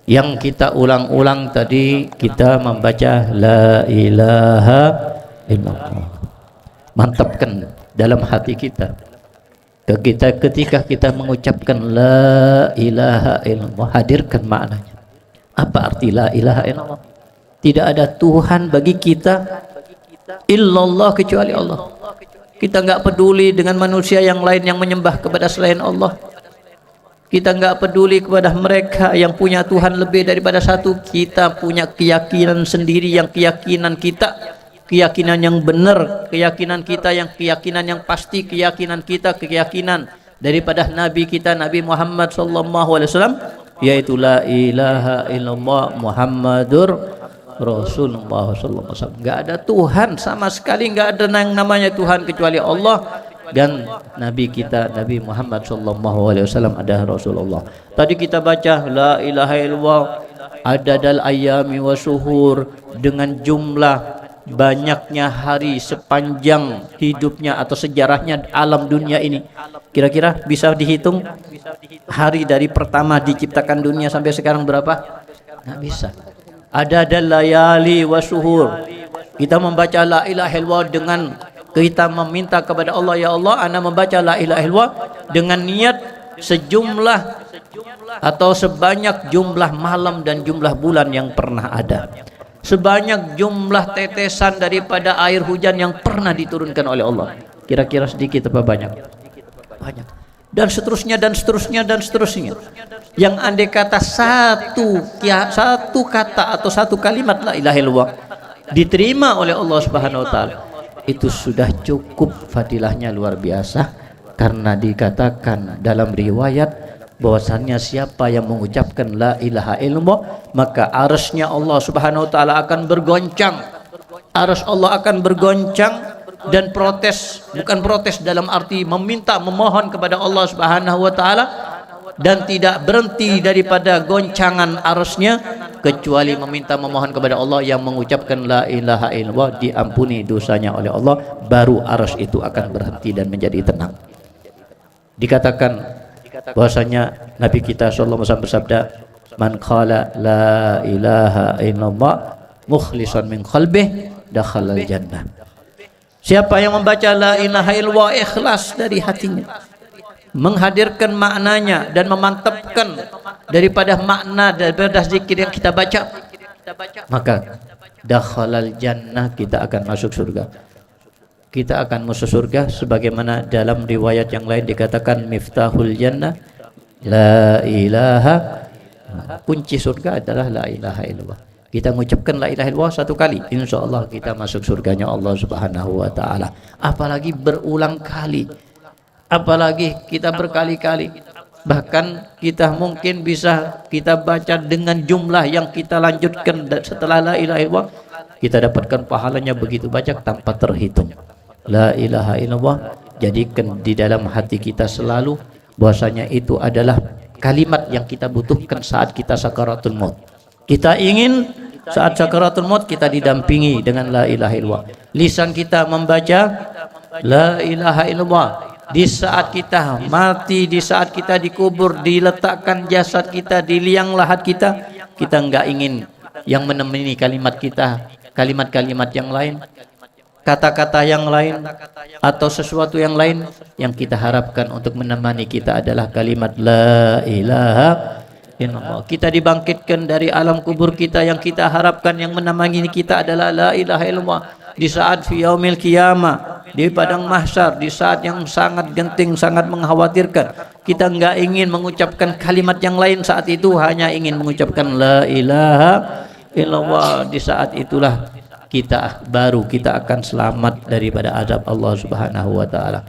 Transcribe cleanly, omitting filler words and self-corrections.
Yang kita ulang-ulang tadi, kita membaca la ilaha illallah. Mantapkan dalam hati kita. Ketika kita mengucapkan la ilaha illallah, hadirkan maknanya. Apa arti la ilaha illallah? Tidak ada Tuhan bagi kita illallah kecuali Allah. Kita nggak peduli dengan manusia yang lain yang menyembah kepada selain Allah. Kita nggak peduli kepada mereka yang punya Tuhan lebih daripada satu. Kita punya keyakinan sendiri, yang keyakinan kita, keyakinan yang benar, keyakinan kita yang keyakinan yang pasti, keyakinan kita, keyakinan daripada Nabi kita Nabi Muhammad sallallahu alaihi wasallam, yaitu la ilaha illallah Muhammadur Rasulullah sallallahu alaihi wasallam. Nggak ada Tuhan sama sekali, nggak ada yang namanya Tuhan kecuali Allah. Dan Nabi kita Nabi Muhammad sallallahu alaihi wasallam adalah Rasulullah. Tadi kita baca la ilaha illallah adadal ayami wa syuhur, dengan jumlah banyaknya hari sepanjang hidupnya atau sejarahnya alam dunia ini. Kira-kira bisa dihitung hari dari pertama diciptakan dunia sampai sekarang berapa? Nggak bisa. Adadal layali wa syuhur. Kita membaca la ilaha illallah dengan kita meminta kepada Allah, ya Allah, ana membaca la ilaha illallah dengan niat sejumlah atau sebanyak jumlah malam dan jumlah bulan yang pernah ada, sebanyak jumlah tetesan daripada air hujan yang pernah diturunkan oleh Allah. Kira-kira sedikit apa banyak? Banyak. Dan seterusnya dan seterusnya dan seterusnya. Yang andai kata satu kata atau satu kalimat la ilaha illallah diterima oleh Allah Subhanahu wa taala, itu sudah cukup fadilahnya luar biasa. Karena dikatakan dalam riwayat bahwasannya siapa yang mengucapkan la ilaha illallah, maka arsy-Nya Allah Subhanahu wa taala akan bergoncang. Arsy Allah akan bergoncang dan protes, bukan protes dalam arti meminta memohon kepada Allah Subhanahu wa taala, dan tidak berhenti daripada goncangan arsy-Nya kecuali meminta memohon kepada Allah. Yang mengucapkan la ilaha illallah diampuni dosanya oleh Allah, baru arsy itu akan berhenti dan menjadi tenang. Dikatakan bahwasanya Nabi kita sallallahu alaihi wasallam bersabda, man qala la ilaha illallah mukhlishan min qalbih dakhalal jannah. Siapa yang membaca la ilaha illallah ikhlas dari hatinya, menghadirkan maknanya dan memantapkan daripada makna daripada zikir yang kita baca, maka dakhalal jannah, kita akan masuk surga. Kita akan masuk surga sebagaimana dalam riwayat yang lain dikatakan miftahul jannah la ilaha, kunci surga adalah la ilaha illallah. Kita mengucapkan la ilaha illallah satu kali, insyaallah kita masuk surganya Allah Subhanahu wa taala. Apalagi berulang kali, apalagi kita berkali-kali, bahkan kita mungkin bisa kita baca dengan jumlah yang kita lanjutkan setelah la ilaha illallah, kita dapatkan pahalanya begitu banyak tanpa terhitung. La ilaha illallah jadikan di dalam hati kita selalu bahwasanya itu adalah kalimat yang kita butuhkan saat kita sakaratul maut. Kita ingin saat sakaratul maut kita didampingi dengan la ilaha illallah. Lisan kita membaca la ilaha illallah. Di saat kita mati, di saat kita dikubur, diletakkan jasad kita di liang lahat kita, kita enggak ingin yang menemani kalimat kita, kalimat-kalimat yang lain, kata-kata yang lain, atau sesuatu yang lain. Yang kita harapkan untuk menemani kita adalah kalimat la ilaha illallah. Kita dibangkitkan dari alam kubur kita, yang kita harapkan yang menemani kita adalah la ilaha illallah. Di saat fi yaumil qiyamah, di padang mahsyar, di saat yang sangat genting, sangat mengkhawatirkan, kita enggak ingin mengucapkan kalimat yang lain saat itu, hanya ingin mengucapkan la ilaha illallah. Di saat itulah kita akan selamat daripada azab Allah Subhanahu wa taala.